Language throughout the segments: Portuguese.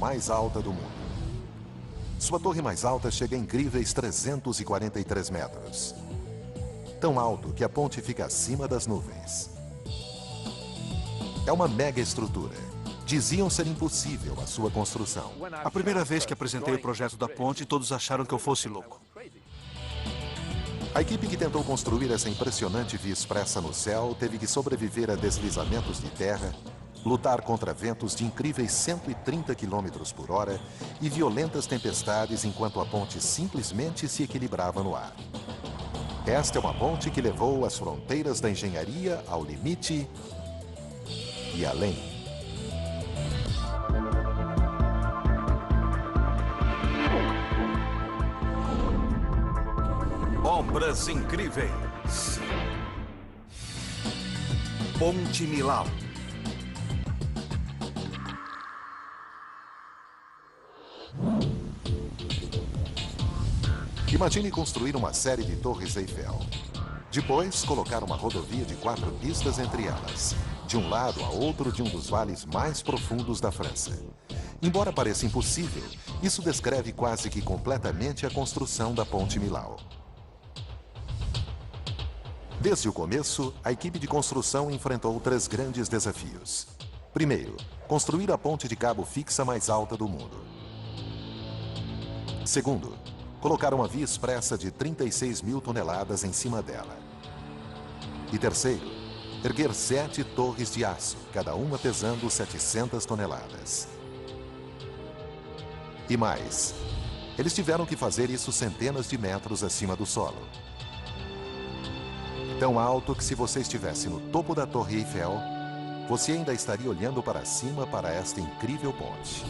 mais alta do mundo. Sua torre mais alta chega a incríveis 343 metros. Tão alto que a ponte fica acima das nuvens. É uma mega estrutura. Diziam ser impossível a sua construção. A primeira vez que apresentei o projeto da ponte, todos acharam que eu fosse louco. A equipe que tentou construir essa impressionante via expressa no céu teve que sobreviver a deslizamentos de terra, lutar contra ventos de incríveis 130 km por hora e violentas tempestades enquanto a ponte simplesmente se equilibrava no ar. Esta é uma ponte que levou as fronteiras da engenharia ao limite e além. Obras incríveis. Ponte Millau. Imagine construir uma série de torres Eiffel. Depois, colocar uma rodovia de 4 pistas entre elas, de um lado a outro de um dos vales mais profundos da França. Embora pareça impossível, isso descreve quase que completamente a construção da Ponte Millau. Desde o começo, a equipe de construção enfrentou 3 grandes desafios. Primeiro, construir a ponte de cabo fixa mais alta do mundo. Segundo, colocar uma via expressa de 36 mil toneladas em cima dela. E terceiro, erguer 7 torres de aço, cada uma pesando 700 toneladas. E mais, eles tiveram que fazer isso centenas de metros acima do solo. Tão alto que se você estivesse no topo da Torre Eiffel, você ainda estaria olhando para cima para esta incrível ponte.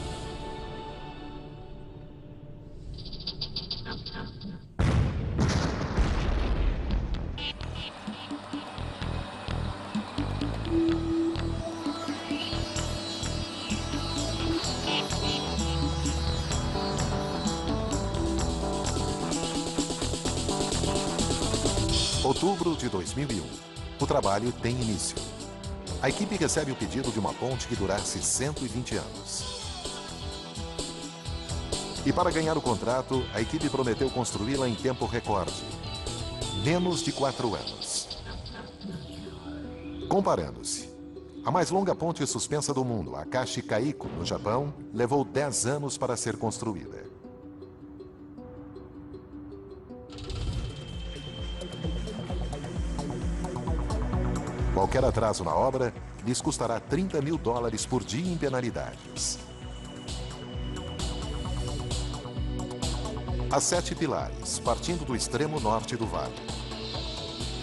Outubro de 2001. O trabalho tem início. A equipe recebe o pedido de uma ponte que durasse 120 anos. E para ganhar o contrato, a equipe prometeu construí-la em tempo recorde. Menos de 4 anos. Comparando-se, a mais longa ponte suspensa do mundo, a Akashi Kaiko, no Japão, levou 10 anos para ser construída. Qualquer atraso na obra lhes custará $30 mil por dia em penalidades. Há 7 pilares, partindo do extremo norte do vale.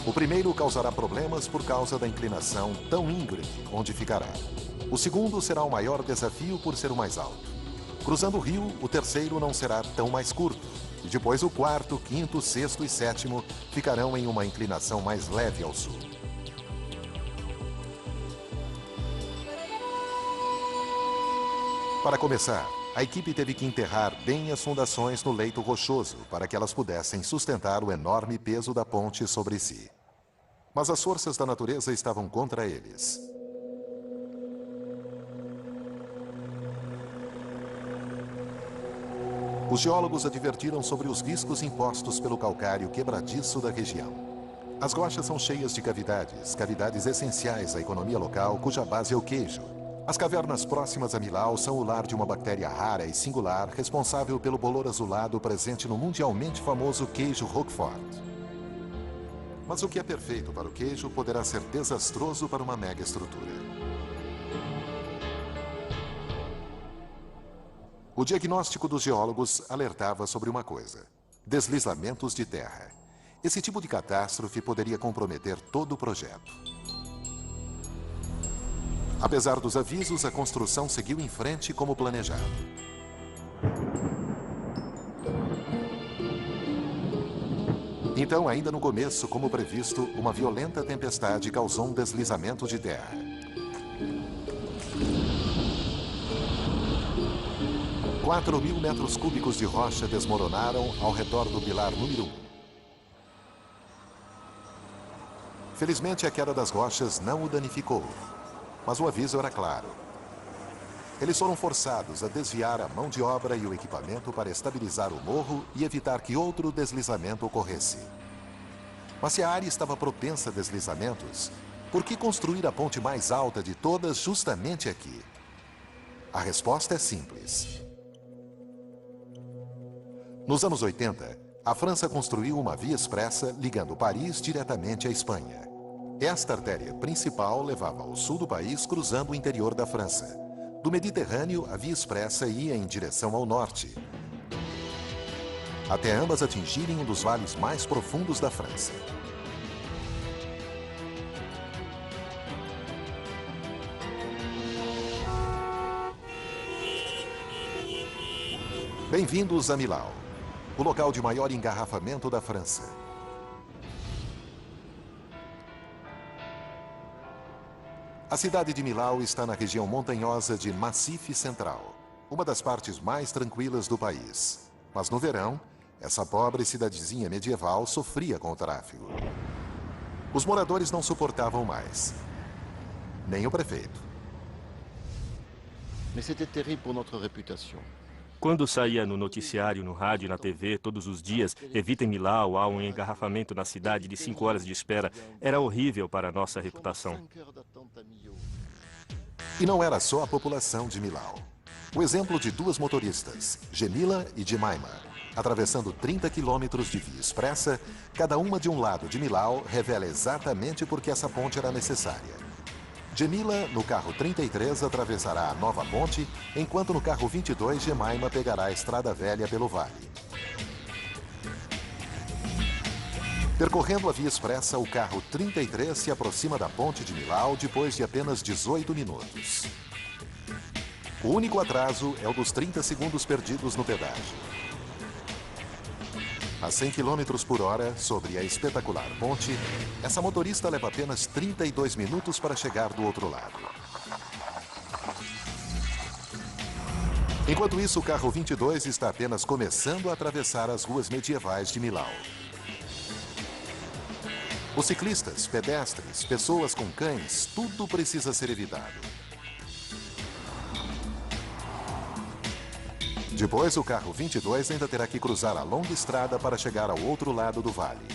O primeiro causará problemas por causa da inclinação tão íngreme onde ficará. O segundo será o maior desafio por ser o mais alto. Cruzando o rio, o terceiro não será tão mais curto. E depois o quarto, quinto, sexto e sétimo ficarão em uma inclinação mais leve ao sul. Para começar, a equipe teve que enterrar bem as fundações no leito rochoso para que elas pudessem sustentar o enorme peso da ponte sobre si. Mas as forças da natureza estavam contra eles. Os geólogos advertiram sobre os riscos impostos pelo calcário quebradiço da região. As rochas são cheias de cavidades, cavidades essenciais à economia local, cuja base é o queijo. As cavernas próximas a Millau são o lar de uma bactéria rara e singular responsável pelo bolor azulado presente no mundialmente famoso queijo Roquefort. Mas o que é perfeito para o queijo poderá ser desastroso para uma mega estrutura. O diagnóstico dos geólogos alertava sobre uma coisa: deslizamentos de terra. Esse tipo de catástrofe poderia comprometer todo o projeto. Apesar dos avisos, a construção seguiu em frente como planejado. Então, ainda no começo, como previsto, uma violenta tempestade causou um deslizamento de terra. – 4.000 metros cúbicos de rocha desmoronaram ao redor do pilar número 1. Felizmente, a queda das rochas não o danificou. Mas o aviso era claro. Eles foram forçados a desviar a mão de obra e o equipamento para estabilizar o morro e evitar que outro deslizamento ocorresse. Mas se a área estava propensa a deslizamentos, por que construir a ponte mais alta de todas justamente aqui? A resposta é simples. Nos anos 80, a França construiu uma via expressa ligando Paris diretamente à Espanha. Esta artéria principal levava ao sul do país cruzando o interior da França. Do Mediterrâneo, a via expressa ia em direção ao norte, até ambas atingirem um dos vales mais profundos da França. Bem-vindos a Millau, o local de maior engarrafamento da França. A cidade de Millau está na região montanhosa de Massif Central, uma das partes mais tranquilas do país. Mas no verão, essa pobre cidadezinha medieval sofria com o tráfego. Os moradores não suportavam mais, nem o prefeito. Mais c'était terrible pour notre réputation. Quando saía no noticiário, no rádio e na TV, todos os dias, evitem Millau, há um engarrafamento na cidade de 5 horas de espera, era horrível para a nossa reputação. E não era só a população de Millau. O exemplo de duas motoristas, Gemila e Jemima, atravessando 30 quilômetros de via expressa, cada uma de um lado de Millau, revela exatamente por que essa ponte era necessária. Gemila, no carro 33, atravessará a nova ponte, enquanto no carro 22, Jemima pegará a estrada velha pelo vale. Percorrendo a via expressa, o carro 33 se aproxima da ponte de Millau depois de apenas 18 minutos. O único atraso é o dos 30 segundos perdidos no pedágio. A 100 km por hora, sobre a espetacular ponte, essa motorista leva apenas 32 minutos para chegar do outro lado. Enquanto isso, o carro 22 está apenas começando a atravessar as ruas medievais de Millau. Os ciclistas, pedestres, pessoas com cães, tudo precisa ser evitado. Depois, o carro 22 ainda terá que cruzar a longa estrada para chegar ao outro lado do vale.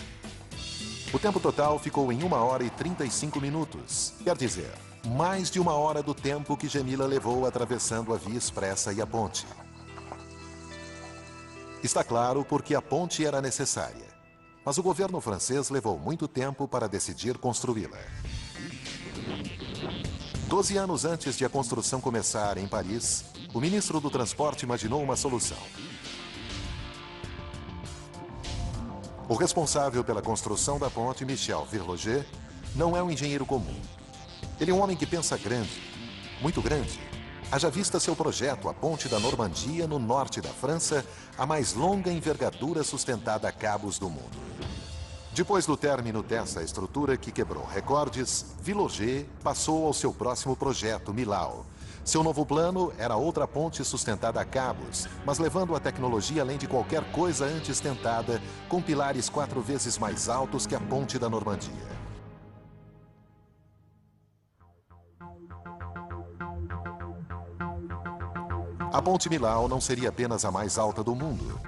O tempo total ficou em 1 hora e 35 minutos. Quer dizer, mais de 1 hora do tempo que Gemila levou atravessando a via expressa e a ponte. Está claro porque a ponte era necessária. Mas o governo francês levou muito tempo para decidir construí-la. 12 anos antes de a construção começar em Paris, o ministro do Transporte imaginou uma solução. O responsável pela construção da ponte, Michel Virloger, não é um engenheiro comum. Ele é um homem que pensa grande, muito grande. Haja vista seu projeto, a Ponte da Normandia, no norte da França, a mais longa envergadura sustentada a cabos do mundo. Depois do término dessa estrutura que quebrou recordes, Virloger passou ao seu próximo projeto, Millau. Seu novo plano era outra ponte sustentada a cabos, mas levando a tecnologia além de qualquer coisa antes tentada, com pilares 4 vezes mais altos que a Ponte da Normandia. A Ponte Millau não seria apenas a mais alta do mundo.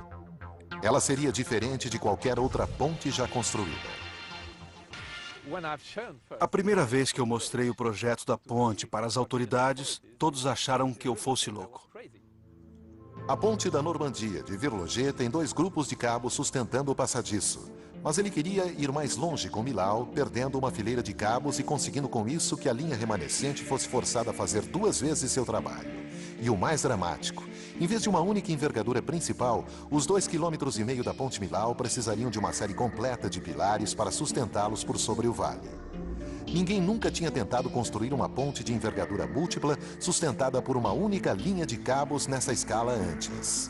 Ela seria diferente de qualquer outra ponte já construída. A primeira vez que eu mostrei o projeto da ponte para as autoridades, todos acharam que eu fosse louco. A Ponte da Normandia de Virloger tem 2 grupos de cabos sustentando o passadiço, mas ele queria ir mais longe com Millau, perdendo uma fileira de cabos e conseguindo com isso que a linha remanescente fosse forçada a fazer 2 vezes seu trabalho. E o mais dramático, em vez de uma única envergadura principal, os 2,5 km da Ponte Millau precisariam de uma série completa de pilares para sustentá-los por sobre o vale. Ninguém nunca tinha tentado construir uma ponte de envergadura múltipla sustentada por uma única linha de cabos nessa escala antes.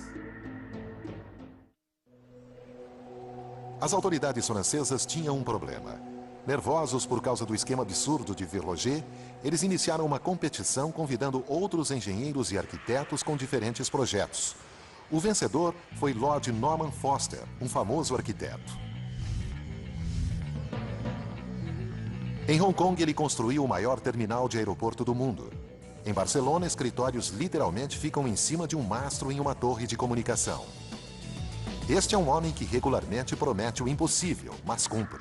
As autoridades francesas tinham um problema. Nervosos por causa do esquema absurdo de Virloger, eles iniciaram uma competição convidando outros engenheiros e arquitetos com diferentes projetos. O vencedor foi Lord Norman Foster, um famoso arquiteto. Em Hong Kong, ele construiu o maior terminal de aeroporto do mundo. Em Barcelona, escritórios literalmente ficam em cima de um mastro em uma torre de comunicação. Este é um homem que regularmente promete o impossível, mas cumpre.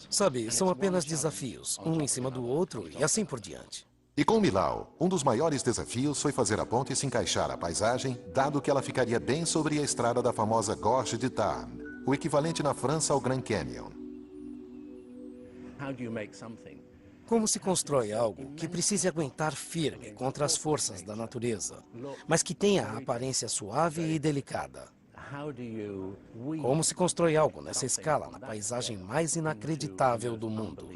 Sabe, são apenas desafios, um em cima do outro e assim por diante. E com Millau, um dos maiores desafios foi fazer a ponte se encaixar à paisagem, dado que ela ficaria bem sobre a estrada da famosa Gorge de Tarn, o equivalente na França ao Grand Canyon. Como se constrói algo que precise aguentar firme contra as forças da natureza, mas que tenha a aparência suave e delicada? Como se constrói algo nessa escala na paisagem mais inacreditável do mundo?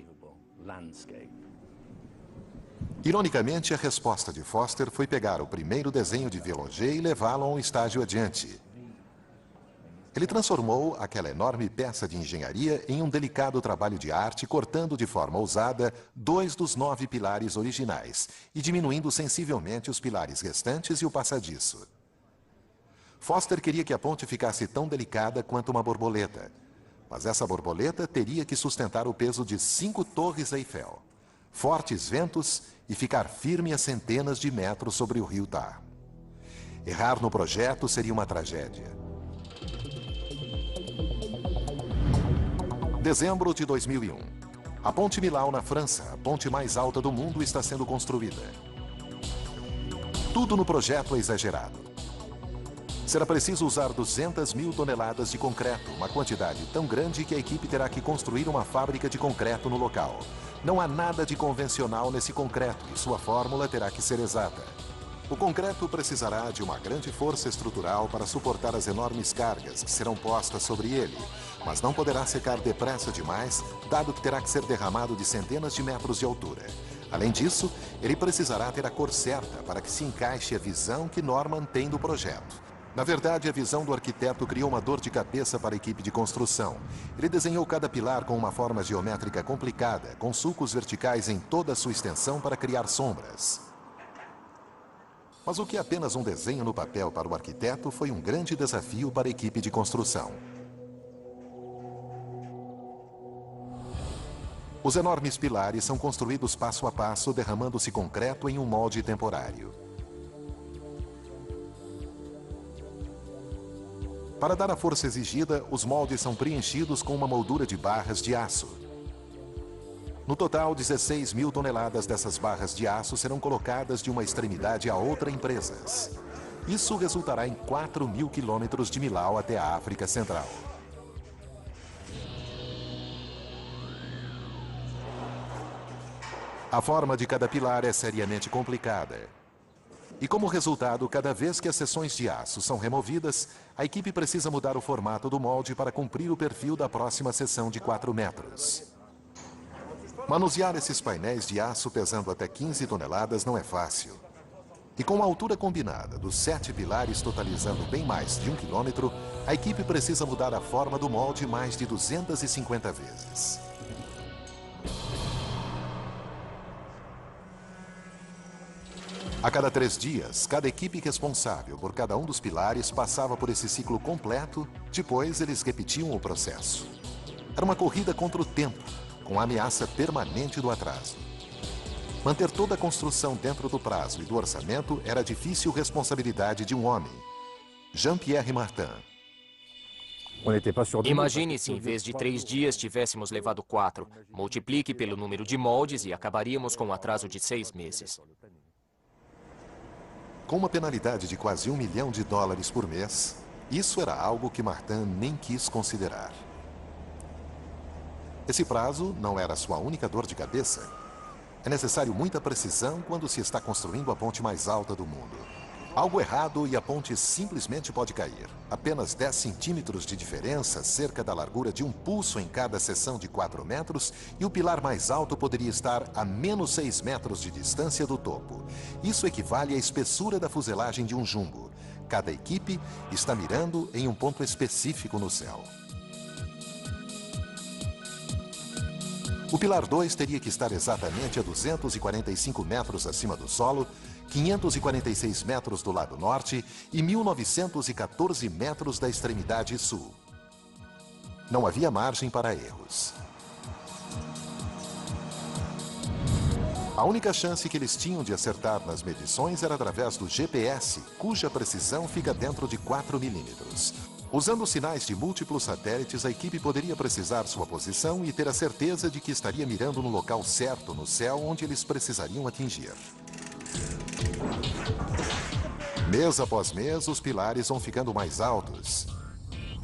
Ironicamente, a resposta de Foster foi pegar o primeiro desenho de Viologer e levá-lo a um estágio adiante. Ele transformou aquela enorme peça de engenharia em um delicado trabalho de arte, cortando de forma ousada 2 dos 9 pilares originais e diminuindo sensivelmente os pilares restantes e o passadiço. Foster queria que a ponte ficasse tão delicada quanto uma borboleta, mas essa borboleta teria que sustentar o peso de 5 torres Eiffel, fortes ventos e ficar firme a centenas de metros sobre o rio Tarn. Errar no projeto seria uma tragédia. Dezembro de 2001. A Ponte Millau, na França, a ponte mais alta do mundo, está sendo construída. Tudo no projeto é exagerado. Será preciso usar 200.000 toneladas de concreto, uma quantidade tão grande que a equipe terá que construir uma fábrica de concreto no local. Não há nada de convencional nesse concreto e sua fórmula terá que ser exata. O concreto precisará de uma grande força estrutural para suportar as enormes cargas que serão postas sobre ele, mas não poderá secar depressa demais, dado que terá que ser derramado de centenas de metros de altura. Além disso, ele precisará ter a cor certa para que se encaixe a visão que Norman tem do projeto. Na verdade, a visão do arquiteto criou uma dor de cabeça para a equipe de construção. Ele desenhou cada pilar com uma forma geométrica complicada, com sulcos verticais em toda a sua extensão para criar sombras. Mas o que é apenas um desenho no papel para o arquiteto foi um grande desafio para a equipe de construção. Os enormes pilares são construídos passo a passo, derramando-se concreto em um molde temporário. Para dar a força exigida, os moldes são preenchidos com uma moldura de barras de aço. No total, 16.000 toneladas dessas barras de aço serão colocadas de uma extremidade a outra em presas. Isso resultará em 4.000 quilômetros de Millau até a África Central. A forma de cada pilar é seriamente complicada. E como resultado, cada vez que as seções de aço são removidas, a equipe precisa mudar o formato do molde para cumprir o perfil da próxima seção de 4 metros. Manusear esses painéis de aço pesando até 15 toneladas não é fácil. E com a altura combinada dos 7 pilares totalizando bem mais de 1 quilômetro, a equipe precisa mudar a forma do molde mais de 250 vezes. A cada 3 dias, cada equipe responsável por cada um dos pilares passava por esse ciclo completo, depois eles repetiam o processo. Era uma corrida contra o tempo, com a ameaça permanente do atraso. Manter toda a construção dentro do prazo e do orçamento era a difícil responsabilidade de um homem, Jean-Pierre Martin. Imagine se em vez de 3 dias tivéssemos levado 4. Multiplique pelo número de moldes e acabaríamos com um atraso de 6 meses. Com uma penalidade de quase $1 milhão por mês, isso era algo que Martin nem quis considerar. Esse prazo não era sua única dor de cabeça. É necessário muita precisão quando se está construindo a ponte mais alta do mundo. Algo errado e a ponte simplesmente pode cair. Apenas 10 centímetros de diferença, cerca da largura de um pulso em cada seção de 4 metros, e o pilar mais alto poderia estar a menos 6 metros de distância do topo. Isso equivale à espessura da fuselagem de um jumbo. Cada equipe está mirando em um ponto específico no céu. O pilar 2 teria que estar exatamente a 245 metros acima do solo, 546 metros do lado norte e 1.914 metros da extremidade sul. Não havia margem para erros. A única chance que eles tinham de acertar nas medições era através do GPS, cuja precisão fica dentro de 4 milímetros. Usando sinais de múltiplos satélites, a equipe poderia precisar sua posição e ter a certeza de que estaria mirando no local certo no céu onde eles precisariam atingir. Mês após mês, os pilares vão ficando mais altos.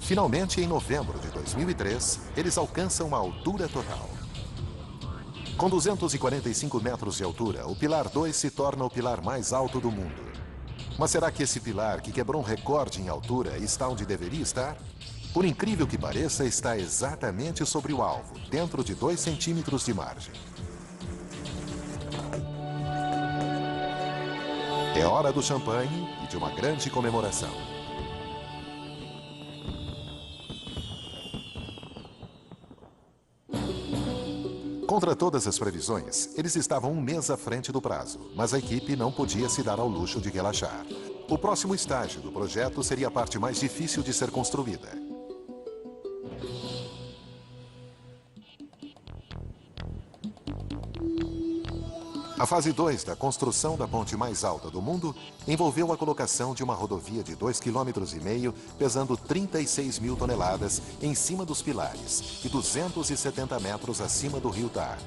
Finalmente, em novembro de 2003, eles alcançam a altura total. Com 245 metros de altura, o Pilar 2 se torna o pilar mais alto do mundo. Mas será que esse pilar, que quebrou um recorde em altura, está onde deveria estar? Por incrível que pareça, está exatamente sobre o alvo, dentro de 2 centímetros de margem. É hora do champanhe e de uma grande comemoração. Contra todas as previsões, eles estavam um mês à frente do prazo, mas a equipe não podia se dar ao luxo de relaxar. O próximo estágio do projeto seria a parte mais difícil de ser construída. A fase 2 da construção da ponte mais alta do mundo envolveu a colocação de uma rodovia de 2,5 km, pesando 36 mil toneladas, em cima dos pilares e 270 metros acima do rio Tar.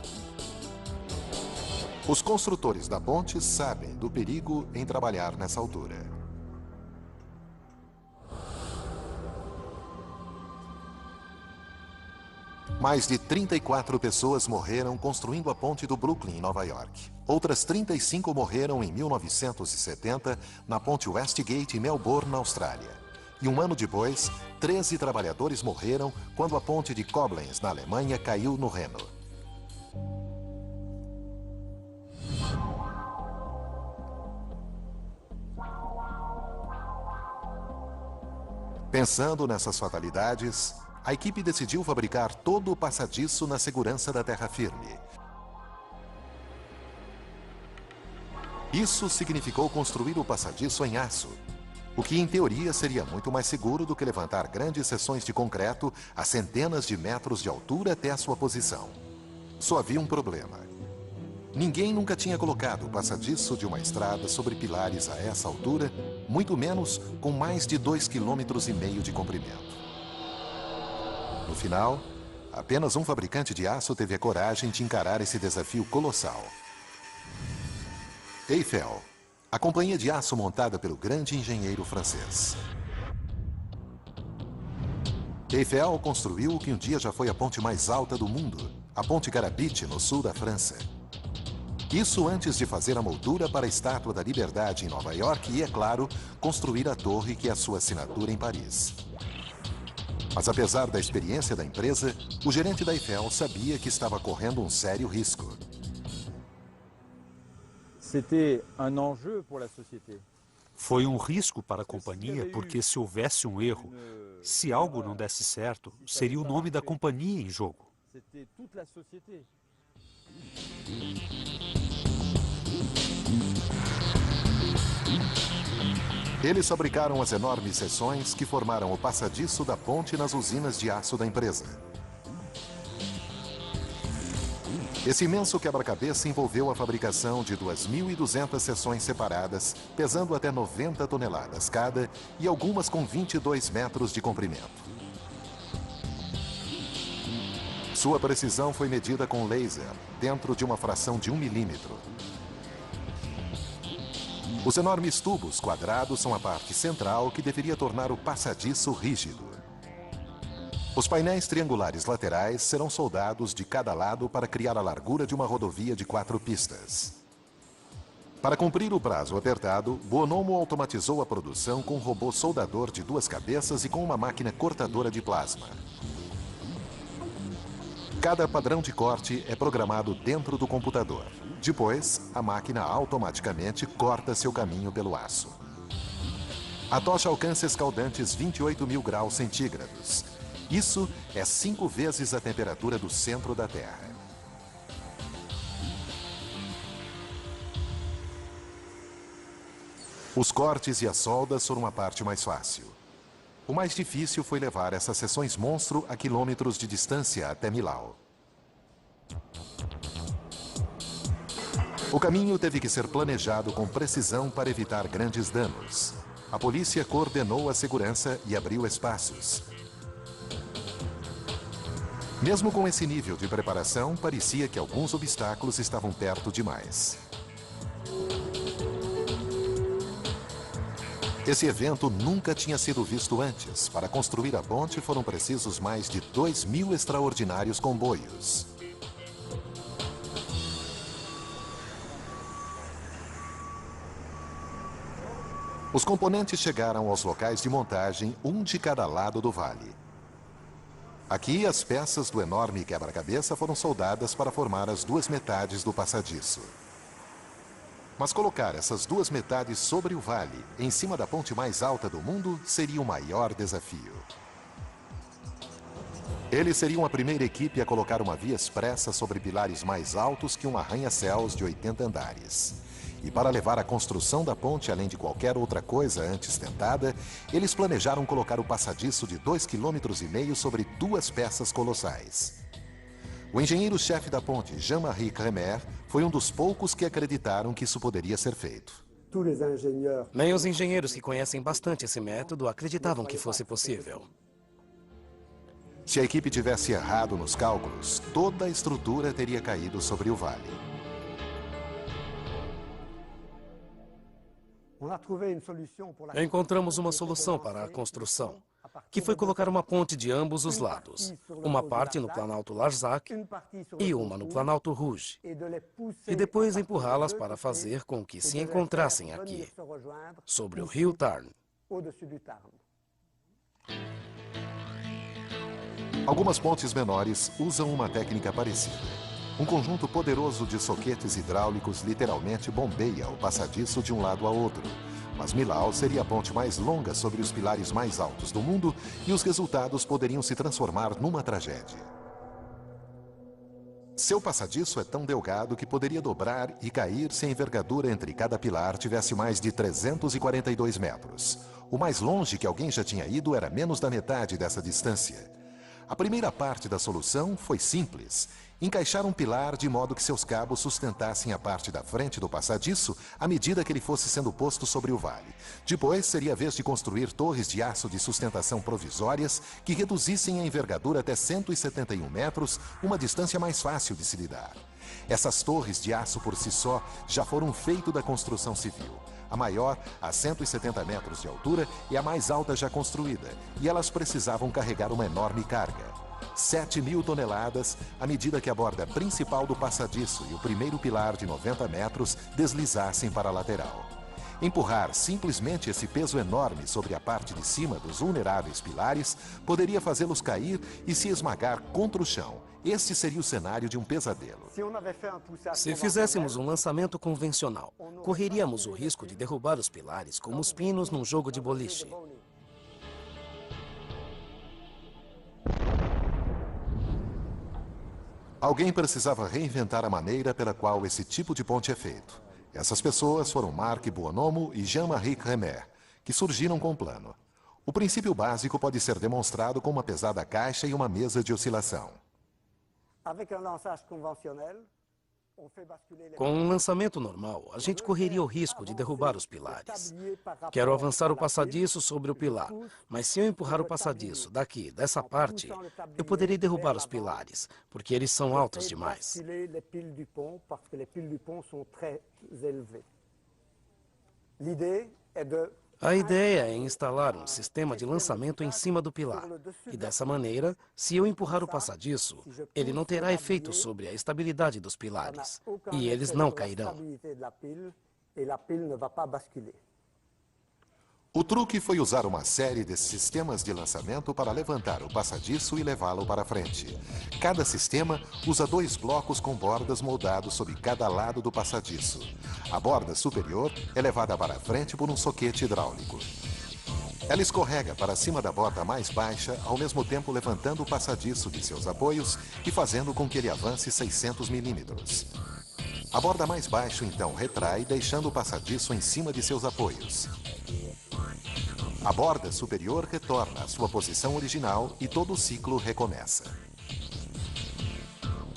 Os construtores da ponte sabem do perigo em trabalhar nessa altura. Mais de 34 pessoas morreram construindo a ponte do Brooklyn, em Nova York. Outras 35 morreram em 1970 na ponte Westgate, em Melbourne, na Austrália. E um ano depois, 13 trabalhadores morreram quando a ponte de Koblenz, na Alemanha, caiu no Reno. Pensando nessas fatalidades, a equipe decidiu fabricar todo o passadiço na segurança da terra firme. Isso significou construir o passadiço em aço, o que em teoria seria muito mais seguro do que levantar grandes seções de concreto a centenas de metros de altura até a sua posição. Só havia um problema. Ninguém nunca tinha colocado o passadiço de uma estrada sobre pilares a essa altura, muito menos com mais de 2,5 km de comprimento. No final, apenas um fabricante de aço teve a coragem de encarar esse desafio colossal. Eiffel, a companhia de aço montada pelo grande engenheiro francês. Eiffel construiu o que um dia já foi a ponte mais alta do mundo, a Ponte Garabit, no sul da França. Isso antes de fazer a moldura para a Estátua da Liberdade em Nova York e, é claro, construir a torre que é a sua assinatura em Paris. Mas apesar da experiência da empresa, o gerente da Eiffel sabia que estava correndo um sério risco. Foi um risco para a companhia porque se houvesse um erro, se algo não desse certo, seria o nome da companhia em jogo. Eles fabricaram as enormes seções que formaram o passadiço da ponte nas usinas de aço da empresa. Esse imenso quebra-cabeça envolveu a fabricação de 2.200 seções separadas, pesando até 90 toneladas cada e algumas com 22 metros de comprimento. Sua precisão foi medida com laser, dentro de uma fração de 1 milímetro. Os enormes tubos quadrados são a parte central que deveria tornar o passadiço rígido. Os painéis triangulares laterais serão soldados de cada lado para criar a largura de uma rodovia de 4 pistas. Para cumprir o prazo apertado, Bonomo automatizou a produção com um robô soldador de 2 cabeças e com uma máquina cortadora de plasma. Cada padrão de corte é programado dentro do computador. Depois, a máquina automaticamente corta seu caminho pelo aço. A tocha alcança escaldantes 28.000 graus centígrados. Isso é 5 vezes a temperatura do centro da Terra. Os cortes e as soldas foram a parte mais fácil. O mais difícil foi levar essas seções monstro a quilômetros de distância até Millau. O caminho teve que ser planejado com precisão para evitar grandes danos. A polícia coordenou a segurança e abriu espaços. Mesmo com esse nível de preparação, parecia que alguns obstáculos estavam perto demais. Esse evento nunca tinha sido visto antes. Para construir a ponte foram precisos mais de 2.000 extraordinários comboios. Os componentes chegaram aos locais de montagem, um de cada lado do vale. Aqui, as peças do enorme quebra-cabeça foram soldadas para formar as duas metades do passadiço. Mas colocar essas duas metades sobre o vale, em cima da ponte mais alta do mundo, seria o maior desafio. Eles seriam a primeira equipe a colocar uma via expressa sobre pilares mais altos que um arranha-céus de 80 andares. E para levar a construção da ponte além de qualquer outra coisa antes tentada, eles planejaram colocar o passadiço de 2,5 km sobre duas peças colossais. O engenheiro-chefe da ponte, Jean-Marie Crémer, foi um dos poucos que acreditaram que isso poderia ser feito. Nem os engenheiros que conhecem bastante esse método acreditavam que fosse possível. Se a equipe tivesse errado nos cálculos, toda a estrutura teria caído sobre o vale. Encontramos uma solução para a construção, que foi colocar uma ponte de ambos os lados, uma parte no Planalto Larzac e uma no Planalto Rouge, e depois empurrá-las para fazer com que se encontrassem aqui, sobre o rio Tarn. Algumas pontes menores usam uma técnica parecida. Um conjunto poderoso de soquetes hidráulicos literalmente bombeia o passadiço de um lado a outro. Mas Millau seria a ponte mais longa sobre os pilares mais altos do mundo e os resultados poderiam se transformar numa tragédia. Seu passadiço é tão delgado que poderia dobrar e cair se a envergadura entre cada pilar tivesse mais de 342 metros. O mais longe que alguém já tinha ido era menos da metade dessa distância. A primeira parte da solução foi simples. Encaixar um pilar de modo que seus cabos sustentassem a parte da frente do passadiço à medida que ele fosse sendo posto sobre o vale. Depois, seria a vez de construir torres de aço de sustentação provisórias que reduzissem a envergadura até 171 metros, uma distância mais fácil de se lidar. Essas torres de aço por si só já foram um feito da construção civil. A maior, a 170 metros de altura, é a mais alta já construída, e elas precisavam carregar uma enorme carga. 7.000 toneladas, à medida que a borda principal do passadiço e o primeiro pilar de 90 metros deslizassem para a lateral. Empurrar simplesmente esse peso enorme sobre a parte de cima dos vulneráveis pilares poderia fazê-los cair e se esmagar contra o chão. Este seria o cenário de um pesadelo. Se fizéssemos um lançamento convencional, correríamos o risco de derrubar os pilares como os pinos num jogo de boliche. Alguém precisava reinventar a maneira pela qual esse tipo de ponte é feito. Essas pessoas foram Marc Buonomo e Jean-Marie Crémer, que surgiram com um plano. O princípio básico pode ser demonstrado com uma pesada caixa e uma mesa de oscilação. Com um lançamento normal, a gente correria o risco de derrubar os pilares. Quero avançar o passadiço sobre o pilar, mas se eu empurrar o passadiço daqui, dessa parte, eu poderei derrubar os pilares, porque eles são altos demais. A ideia é instalar um sistema de lançamento em cima do pilar. E dessa maneira, se eu empurrar o passadiço, ele não terá efeito sobre a estabilidade dos pilares. E eles não cairão. O truque foi usar uma série de sistemas de lançamento para levantar o passadiço e levá-lo para frente. Cada sistema usa 2 blocos com bordas moldados sobre cada lado do passadiço. A borda superior é levada para frente por um soquete hidráulico. Ela escorrega para cima da borda mais baixa, ao mesmo tempo levantando o passadiço de seus apoios e fazendo com que ele avance 600 milímetros. A borda mais baixa então retrai, deixando o passadiço em cima de seus apoios. A borda superior retorna à sua posição original e todo o ciclo recomeça.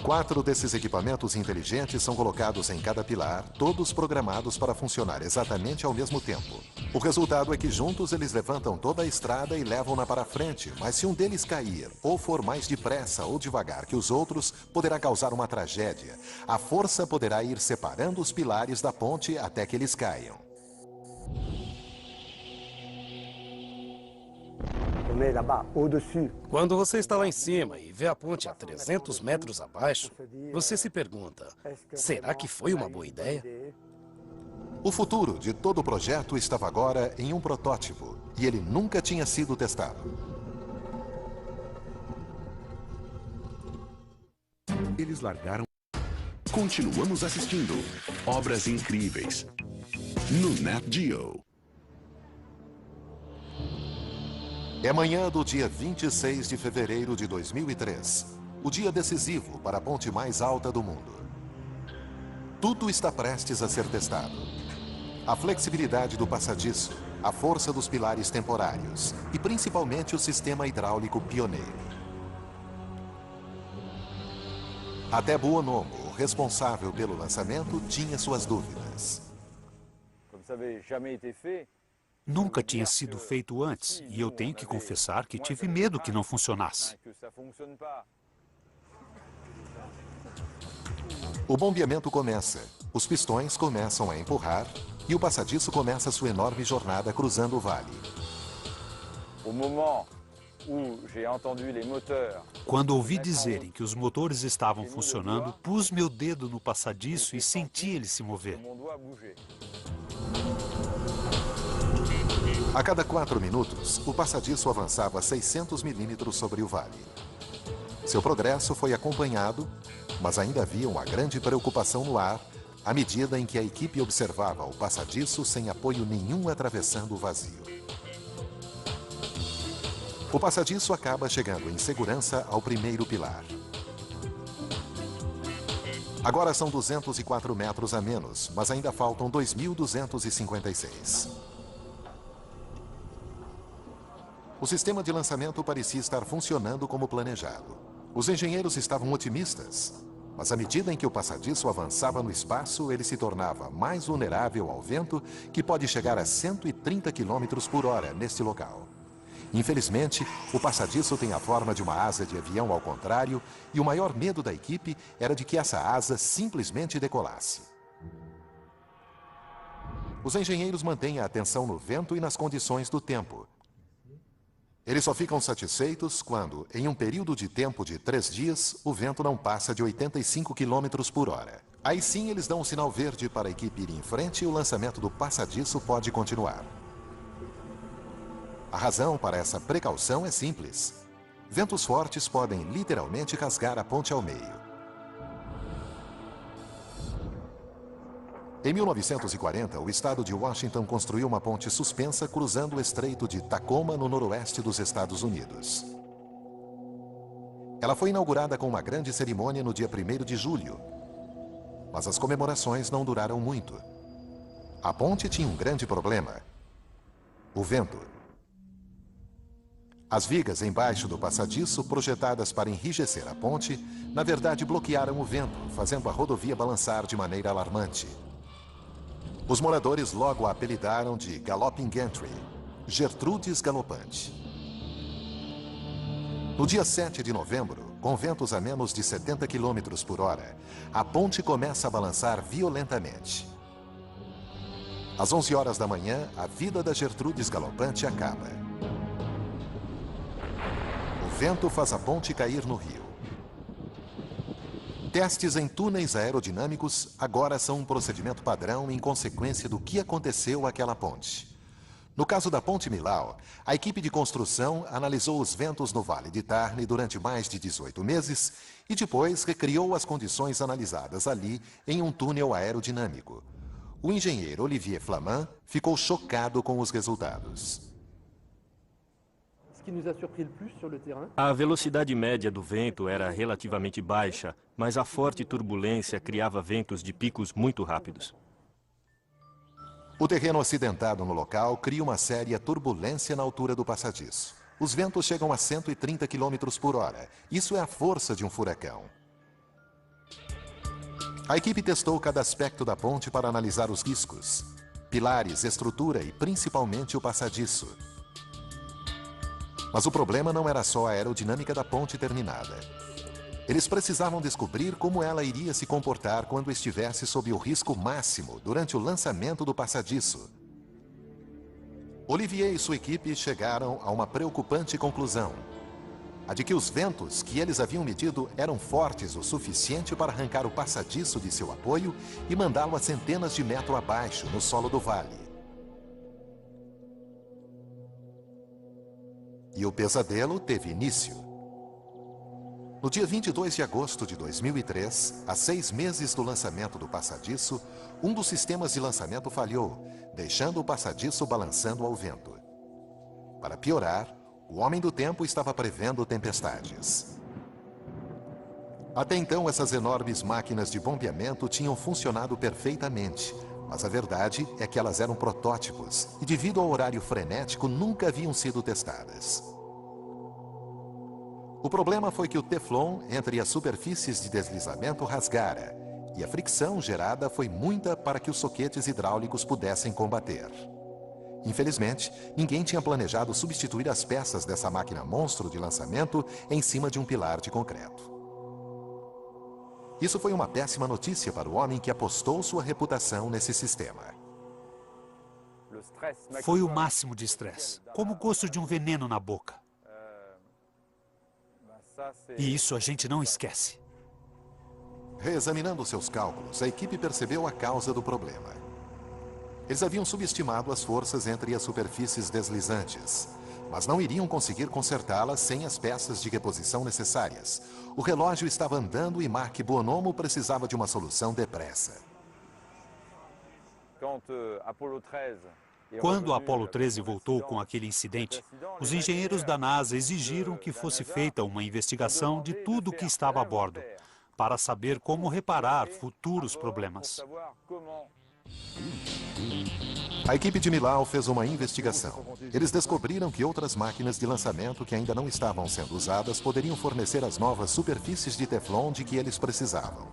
4 desses equipamentos inteligentes são colocados em cada pilar, todos programados para funcionar exatamente ao mesmo tempo. O resultado é que juntos eles levantam toda a estrada e levam-na para frente, mas se um deles cair, ou for mais depressa ou devagar que os outros, poderá causar uma tragédia. A força poderá ir separando os pilares da ponte até que eles caiam. Quando você está lá em cima e vê a ponte a 300 metros abaixo, você se pergunta, será que foi uma boa ideia? O futuro de todo o projeto estava agora em um protótipo, e ele nunca tinha sido testado. Eles largaram. Continuamos assistindo Obras Incríveis no Nat Geo. É manhã do dia 26 de fevereiro de 2003, o dia decisivo para a ponte mais alta do mundo. Tudo está prestes a ser testado. A flexibilidade do passadiço, a força dos pilares temporários e principalmente o sistema hidráulico pioneiro. Até Buonomo, o responsável pelo lançamento, tinha suas dúvidas. Nunca tinha sido feito antes, e eu tenho que confessar que tive medo que não funcionasse. O bombeamento começa, os pistões começam a empurrar e o passadiço começa sua enorme jornada cruzando o vale. Quando ouvi dizerem que os motores estavam funcionando, pus meu dedo no passadiço e senti ele se mover. A cada 4 minutos, o passadiço avançava 600 milímetros sobre o vale. Seu progresso foi acompanhado, mas ainda havia uma grande preocupação no ar, à medida em que a equipe observava o passadiço sem apoio nenhum atravessando o vazio. O passadiço acaba chegando em segurança ao primeiro pilar. Agora são 204 metros a menos, mas ainda faltam 2.256. O sistema de lançamento parecia estar funcionando como planejado. Os engenheiros estavam otimistas, mas à medida em que o passadiço avançava no espaço, ele se tornava mais vulnerável ao vento, que pode chegar a 130 km por hora neste local. Infelizmente, o passadiço tem a forma de uma asa de avião ao contrário, e o maior medo da equipe era de que essa asa simplesmente decolasse. Os engenheiros mantêm a atenção no vento e nas condições do tempo. Eles só ficam satisfeitos quando, em um período de tempo de 3 dias, o vento não passa de 85 km por hora. Aí sim eles dão um sinal verde para a equipe ir em frente e o lançamento do passadiço pode continuar. A razão para essa precaução é simples. Ventos fortes podem literalmente rasgar a ponte ao meio. Em 1940, o estado de Washington construiu uma ponte suspensa cruzando o estreito de Tacoma, no noroeste dos Estados Unidos. Ela foi inaugurada com uma grande cerimônia no dia 1º de julho. Mas as comemorações não duraram muito. A ponte tinha um grande problema: o vento. As vigas embaixo do passadiço, projetadas para enrijecer a ponte, na verdade bloquearam o vento, fazendo a rodovia balançar de maneira alarmante. Os moradores logo a apelidaram de Galloping Gantry, Gertrudes Galopante. No dia 7 de novembro, com ventos a menos de 70 km por hora, a ponte começa a balançar violentamente. Às 11 horas da manhã, a vida da Gertrudes Galopante acaba. O vento faz a ponte cair no rio. Testes em túneis aerodinâmicos agora são um procedimento padrão em consequência do que aconteceu àquela ponte. No caso da Ponte Millau, a equipe de construção analisou os ventos no Vale de Tarn durante mais de 18 meses e depois recriou as condições analisadas ali em um túnel aerodinâmico. O engenheiro Olivier Flamand ficou chocado com os resultados. A velocidade média do vento era relativamente baixa, mas a forte turbulência criava ventos de picos muito rápidos. O terreno acidentado no local cria uma séria turbulência na altura do passadiço. Os ventos chegam a 130 km por hora. Isso é a força de um furacão. A equipe testou cada aspecto da ponte para analisar os riscos: pilares, estrutura e principalmente o passadiço. Mas o problema não era só a aerodinâmica da ponte terminada. Eles precisavam descobrir como ela iria se comportar quando estivesse sob o risco máximo durante o lançamento do passadiço. Olivier e sua equipe chegaram a uma preocupante conclusão: a de que os ventos que eles haviam medido eram fortes o suficiente para arrancar o passadiço de seu apoio e mandá-lo a centenas de metros abaixo, no solo do vale. E o pesadelo teve início. No dia 22 de agosto de 2003, a 6 meses do lançamento do passadiço, um dos sistemas de lançamento falhou, deixando o passadiço balançando ao vento. Para piorar, o Homem do Tempo estava prevendo tempestades. Até então, essas enormes máquinas de bombeamento tinham funcionado perfeitamente, mas a verdade é que elas eram protótipos e, devido ao horário frenético, nunca haviam sido testadas. O problema foi que o teflon entre as superfícies de deslizamento rasgara, e a fricção gerada foi muita para que os soquetes hidráulicos pudessem combater. Infelizmente, ninguém tinha planejado substituir as peças dessa máquina monstro de lançamento em cima de um pilar de concreto. Isso foi uma péssima notícia para o homem que apostou sua reputação nesse sistema. Foi o máximo de estresse, como o gosto de um veneno na boca. E isso a gente não esquece. Reexaminando seus cálculos, a equipe percebeu a causa do problema. Eles haviam subestimado as forças entre as superfícies deslizantes, mas não iriam conseguir consertá-las sem as peças de reposição necessárias. O relógio estava andando e Marc Bonomo precisava de uma solução depressa. Quando o Apollo 13 voltou com aquele incidente, os engenheiros da NASA exigiram que fosse feita uma investigação de tudo o que estava a bordo, para saber como reparar futuros problemas. A equipe de Millau fez uma investigação. Eles descobriram que outras máquinas de lançamento que ainda não estavam sendo usadas poderiam fornecer as novas superfícies de teflon de que eles precisavam.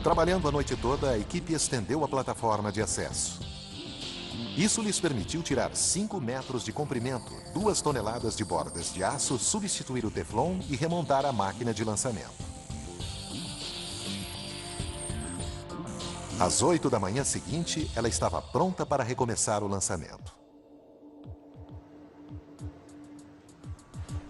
Trabalhando a noite toda, a equipe estendeu a plataforma de acesso. Isso lhes permitiu tirar 5 metros de comprimento, 2 toneladas de bordas de aço, substituir o teflon e remontar a máquina de lançamento. Às 8 da manhã seguinte, ela estava pronta para recomeçar o lançamento.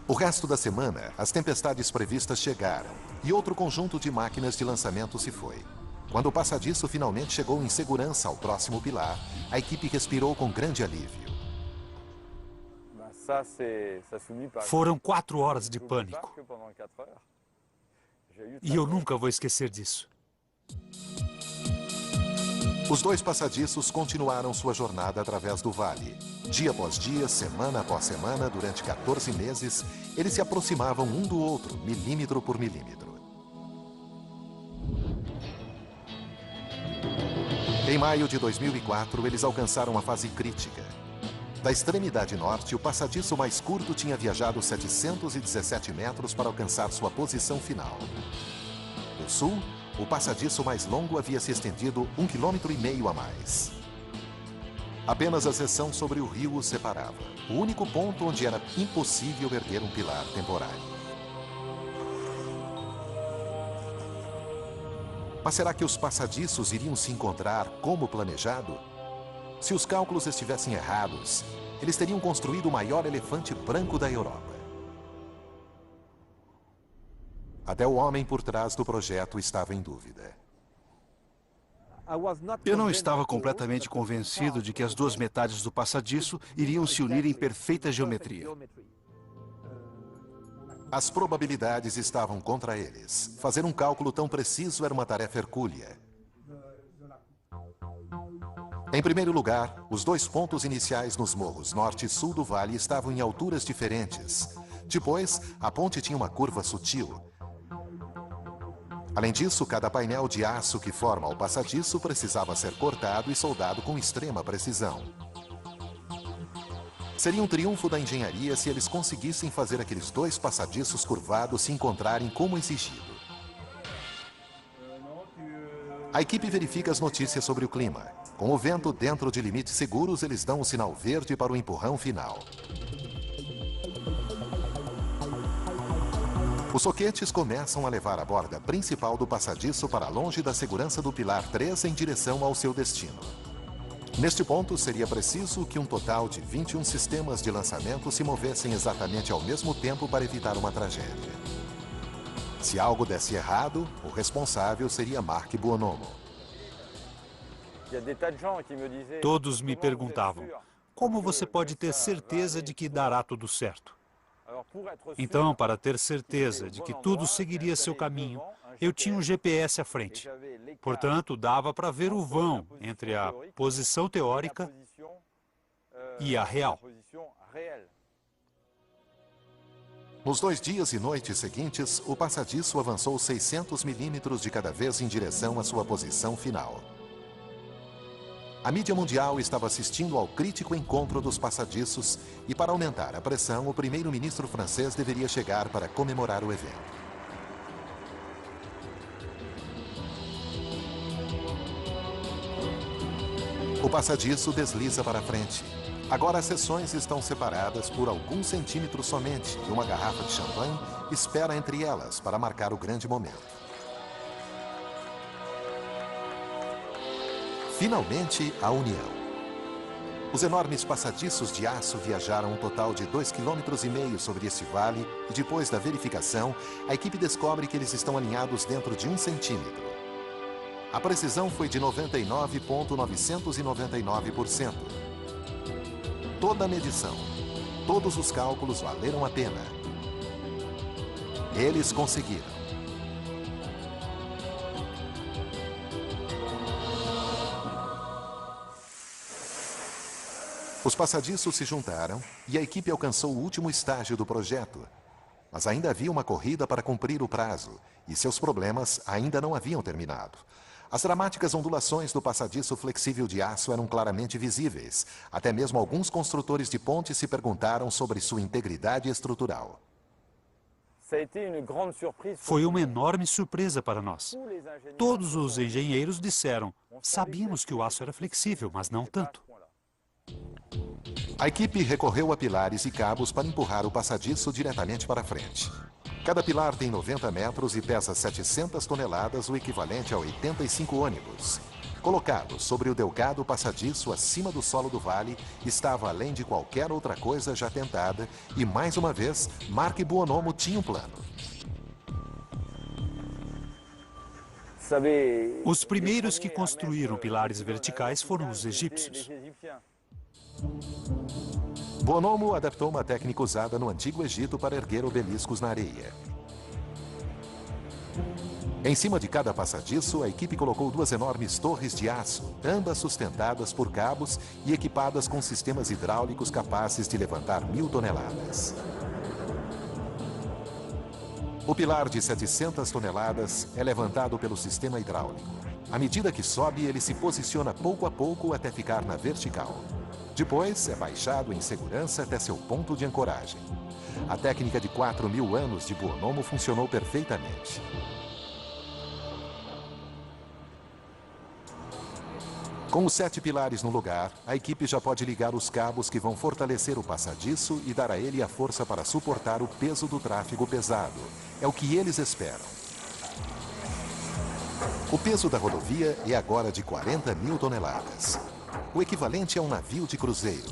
O resto da semana, as tempestades previstas chegaram e outro conjunto de máquinas de lançamento se foi. Quando o passadiço finalmente chegou em segurança ao próximo pilar, a equipe respirou com grande alívio. Foram 4 horas de pânico. E eu nunca vou esquecer disso. Os 2 passadiços continuaram sua jornada através do vale. Dia após dia, semana após semana, durante 14 meses, eles se aproximavam um do outro, milímetro por milímetro. Em maio de 2004, eles alcançaram a fase crítica. Da extremidade norte, o passadiço mais curto tinha viajado 717 metros para alcançar sua posição final. Do sul, o passadiço mais longo havia se estendido 1,5 km a mais. Apenas a seção sobre o rio os separava, o único ponto onde era impossível erguer um pilar temporário. Mas será que os passadiços iriam se encontrar como planejado? Se os cálculos estivessem errados, eles teriam construído o maior elefante branco da Europa. Até o homem por trás do projeto estava em dúvida. Eu não estava completamente convencido de que as 2 metades do passadiço iriam se unir em perfeita geometria. As probabilidades estavam contra eles. Fazer um cálculo tão preciso era uma tarefa hercúlea. Em primeiro lugar, os 2 pontos iniciais nos morros norte e sul do vale estavam em alturas diferentes. Depois, a ponte tinha uma curva sutil. Além disso, cada painel de aço que forma o passadiço precisava ser cortado e soldado com extrema precisão. Seria um triunfo da engenharia se eles conseguissem fazer aqueles 2 passadiços curvados se encontrarem como exigido. A equipe verifica as notícias sobre o clima. Com o vento dentro de limites seguros, eles dão o sinal verde para o empurrão final. Os soquetes começam a levar a borda principal do passadiço para longe da segurança do pilar 3 em direção ao seu destino. Neste ponto, seria preciso que um total de 21 sistemas de lançamento se movessem exatamente ao mesmo tempo para evitar uma tragédia. Se algo desse errado, o responsável seria Mark Buonomo. Todos me perguntavam, como você pode ter certeza de que dará tudo certo? Então, para ter certeza de que tudo seguiria seu caminho, eu tinha um GPS à frente. Portanto, dava para ver o vão entre a posição teórica e a real. Nos 2 dias e noites seguintes, o passadiço avançou 600 milímetros de cada vez em direção à sua posição final. A mídia mundial estava assistindo ao crítico encontro dos passadiços e, para aumentar a pressão, o primeiro-ministro francês deveria chegar para comemorar o evento. O passadiço desliza para frente. Agora as seções estão separadas por alguns centímetros somente e uma garrafa de champanhe espera entre elas para marcar o grande momento. Finalmente, a união. Os enormes passadiços de aço viajaram um total de 2,5 km sobre este vale e, depois da verificação, a equipe descobre que eles estão alinhados dentro de 1 centímetro. A precisão foi de 99,999%. Toda a medição, todos os cálculos valeram a pena. Eles conseguiram. Os passadiços se juntaram e a equipe alcançou o último estágio do projeto. Mas ainda havia uma corrida para cumprir o prazo e seus problemas ainda não haviam terminado. As dramáticas ondulações do passadiço flexível de aço eram claramente visíveis. Até mesmo alguns construtores de pontes se perguntaram sobre sua integridade estrutural. Foi uma enorme surpresa para nós. Todos os engenheiros disseram, sabíamos que o aço era flexível, mas não tanto. A equipe recorreu a pilares e cabos para empurrar o passadiço diretamente para frente. Cada pilar tem 90 metros e pesa 700 toneladas, o equivalente a 85 ônibus. Colocado sobre o delgado passadiço acima do solo do vale, estava além de qualquer outra coisa já tentada e, mais uma vez, Mark Buonomo tinha um plano. Os primeiros que construíram pilares verticais foram os egípcios. Buonomo adaptou uma técnica usada no Antigo Egito para erguer obeliscos na areia. Em cima de cada passadiço, a equipe colocou 2 enormes torres de aço, ambas sustentadas por cabos e equipadas com sistemas hidráulicos capazes de levantar 1000 toneladas. O pilar de 700 toneladas é levantado pelo sistema hidráulico. À medida que sobe, ele se posiciona pouco a pouco até ficar na vertical. Depois, é baixado em segurança até seu ponto de ancoragem. A técnica de 4.000 anos de Buonomo funcionou perfeitamente. Com os 7 pilares no lugar, a equipe já pode ligar os cabos que vão fortalecer o passadiço e dar a ele a força para suportar o peso do tráfego pesado. É o que eles esperam. O peso da rodovia é agora de 40.000 toneladas. O equivalente a um navio de cruzeiro.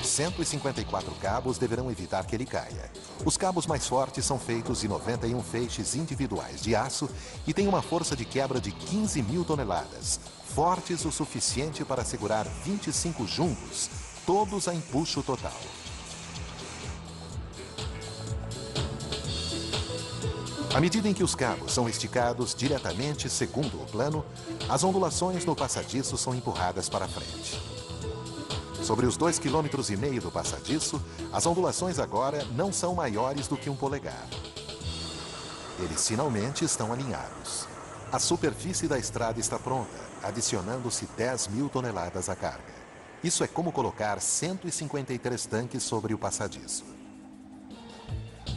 Os 154 cabos deverão evitar que ele caia. Os cabos mais fortes são feitos de 91 feixes individuais de aço e têm uma força de quebra de 15.000 toneladas, fortes o suficiente para segurar 25 jumbos, todos a empuxo total. À medida em que os cabos são esticados diretamente segundo o plano, as ondulações no passadiço são empurradas para frente. Sobre os 2,5 km do passadiço, as ondulações agora não são maiores do que um polegar. Eles finalmente estão alinhados. A superfície da estrada está pronta, adicionando-se 10.000 toneladas à carga. Isso é como colocar 153 tanques sobre o passadiço.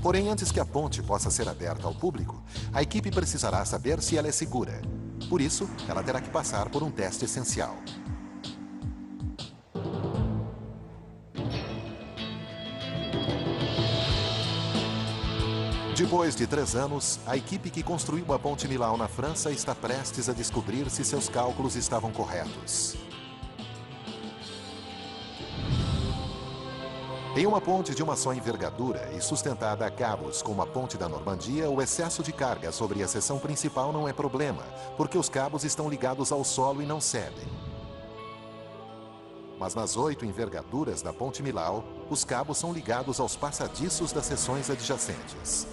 Porém, antes que a ponte possa ser aberta ao público, a equipe precisará saber se ela é segura. Por isso, ela terá que passar por um teste essencial. Depois de 3 anos, a equipe que construiu a Ponte Millau na França está prestes a descobrir se seus cálculos estavam corretos. Em uma ponte de uma só envergadura e sustentada a cabos como a Ponte da Normandia, o excesso de carga sobre a seção principal não é problema, porque os cabos estão ligados ao solo e não cedem. Mas nas 8 envergaduras da Ponte Millau, os cabos são ligados aos passadiços das seções adjacentes.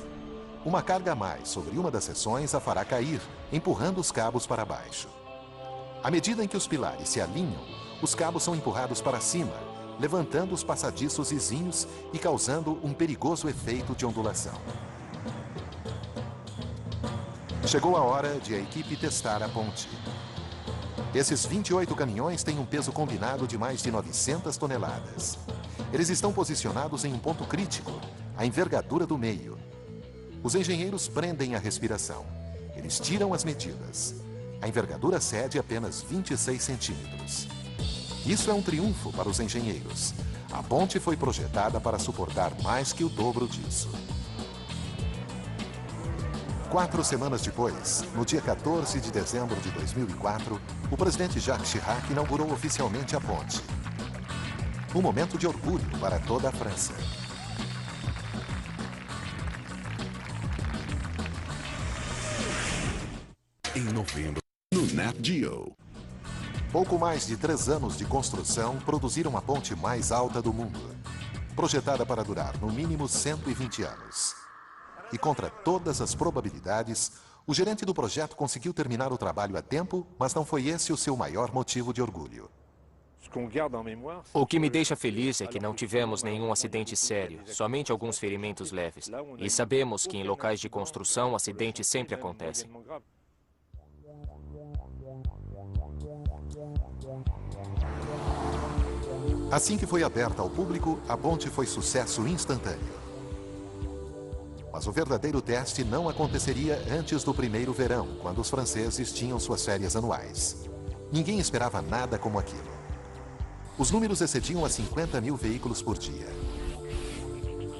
Uma carga a mais sobre uma das seções a fará cair, empurrando os cabos para baixo. À medida em que os pilares se alinham, os cabos são empurrados para cima, levantando os passadiços vizinhos e causando um perigoso efeito de ondulação. Chegou a hora de a equipe testar a ponte. Esses 28 caminhões têm um peso combinado de mais de 900 toneladas. Eles estão posicionados em um ponto crítico, a envergadura do meio. Os engenheiros prendem a respiração. Eles tiram as medidas. A envergadura cede apenas 26 centímetros. Isso é um triunfo para os engenheiros. A ponte foi projetada para suportar mais que o dobro disso. 4 semanas depois, no dia 14 de dezembro de 2004, o presidente Jacques Chirac inaugurou oficialmente a ponte. Um momento de orgulho para toda a França. Em novembro, no Nat Geo. Pouco mais de 3 anos de construção produziram a ponte mais alta do mundo, projetada para durar no mínimo 120 anos. E contra todas as probabilidades, o gerente do projeto conseguiu terminar o trabalho a tempo, mas não foi esse o seu maior motivo de orgulho. O que me deixa feliz é que não tivemos nenhum acidente sério, somente alguns ferimentos leves. E sabemos que em locais de construção, acidentes sempre acontecem. Assim que foi aberta ao público, a ponte foi sucesso instantâneo. Mas o verdadeiro teste não aconteceria antes do primeiro verão, quando os franceses tinham suas férias anuais. Ninguém esperava nada como aquilo. Os números excediam a 50 mil veículos por dia.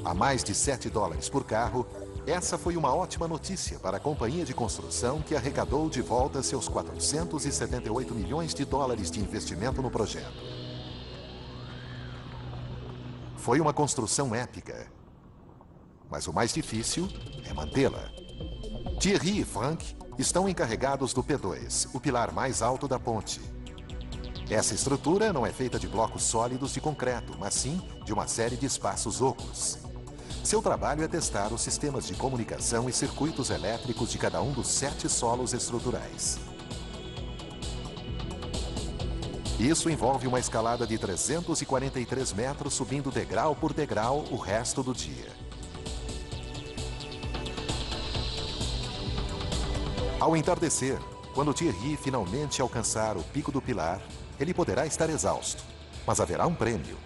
A mais de $7 por carro, essa foi uma ótima notícia para a companhia de construção que arrecadou de volta seus 478 milhões de dólares de investimento no projeto. Foi uma construção épica. Mas o mais difícil é mantê-la. Thierry e Franck estão encarregados do P2, o pilar mais alto da ponte. Essa estrutura não é feita de blocos sólidos de concreto, mas sim de uma série de espaços ocos. Seu trabalho é testar os sistemas de comunicação e circuitos elétricos de cada um dos 7 solos estruturais. Isso envolve uma escalada de 343 metros subindo degrau por degrau o resto do dia. Ao entardecer, quando Thierry finalmente alcançar o pico do pilar, ele poderá estar exausto, mas haverá um prêmio.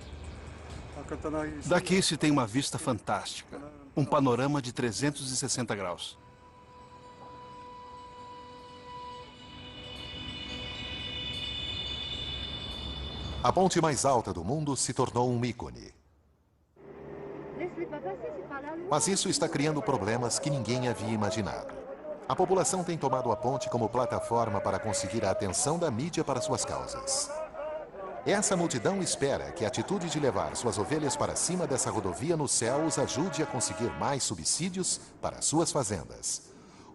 Daqui se tem uma vista fantástica. Um panorama de 360 graus. A ponte mais alta do mundo se tornou um ícone. Mas isso está criando problemas que ninguém havia imaginado. A população tem tomado a ponte como plataforma para conseguir a atenção da mídia para suas causas. Essa multidão espera que a atitude de levar suas ovelhas para cima dessa rodovia no céu os ajude a conseguir mais subsídios para suas fazendas.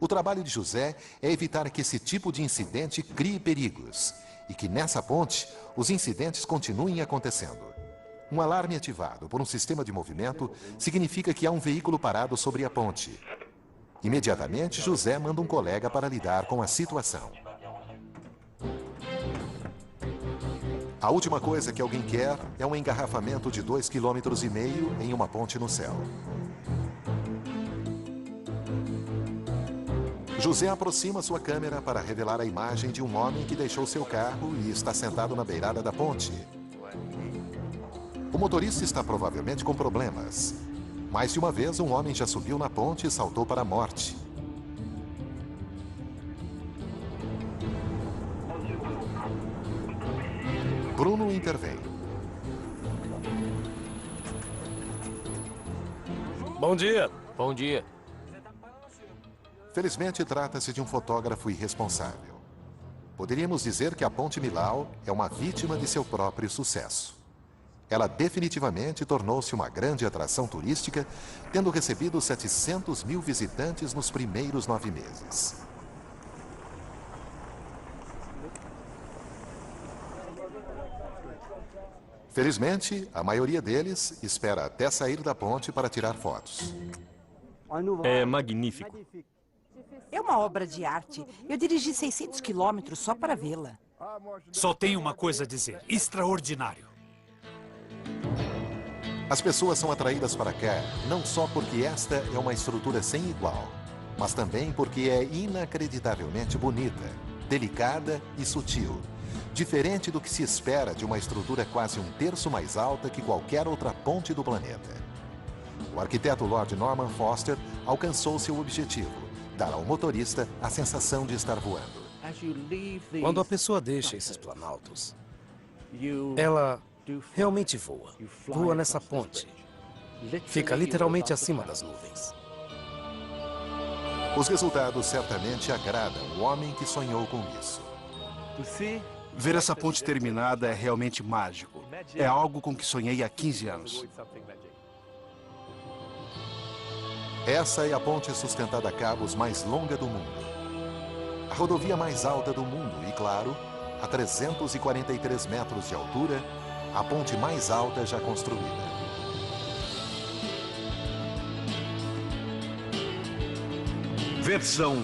O trabalho de José é evitar que esse tipo de incidente crie perigos e que nessa ponte os incidentes continuem acontecendo. Um alarme ativado por um sistema de movimento significa que há um veículo parado sobre a ponte. Imediatamente, José manda um colega para lidar com a situação. A última coisa que alguém quer é um engarrafamento de 2,5 km em uma ponte no céu. José aproxima sua câmera para revelar a imagem de um homem que deixou seu carro e está sentado na beirada da ponte. O motorista está provavelmente com problemas. Mais de uma vez, um homem já subiu na ponte e saltou para a morte. intervém. Bom dia. Bom dia. Felizmente, trata-se de um fotógrafo irresponsável. Poderíamos dizer que a Ponte Millau é uma vítima de seu próprio sucesso. Ela definitivamente tornou-se uma grande atração turística, tendo recebido 700 mil visitantes nos primeiros 9 meses. Felizmente, a maioria deles espera até sair da ponte para tirar fotos. É magnífico. É uma obra de arte. Eu dirigi 600 quilômetros só para vê-la. Só tenho uma coisa a dizer. Extraordinário. As pessoas são atraídas para cá não só porque esta é uma estrutura sem igual, mas também porque é inacreditavelmente bonita, delicada e sutil, diferente do que se espera de uma estrutura quase 1/3 mais alta que qualquer outra ponte do planeta. O arquiteto Lord Norman Foster alcançou seu objetivo, dar ao motorista a sensação de estar voando. Quando a pessoa deixa esses planaltos, ela realmente voa. Voa nessa ponte. Fica literalmente acima das nuvens. Os resultados certamente agradam o homem que sonhou com isso. Ver essa ponte terminada é realmente mágico. É algo com que sonhei há 15 anos. Essa é a ponte sustentada a cabos mais longa do mundo. A rodovia mais alta do mundo e, claro, a 343 metros de altura, a ponte mais alta já construída. Versão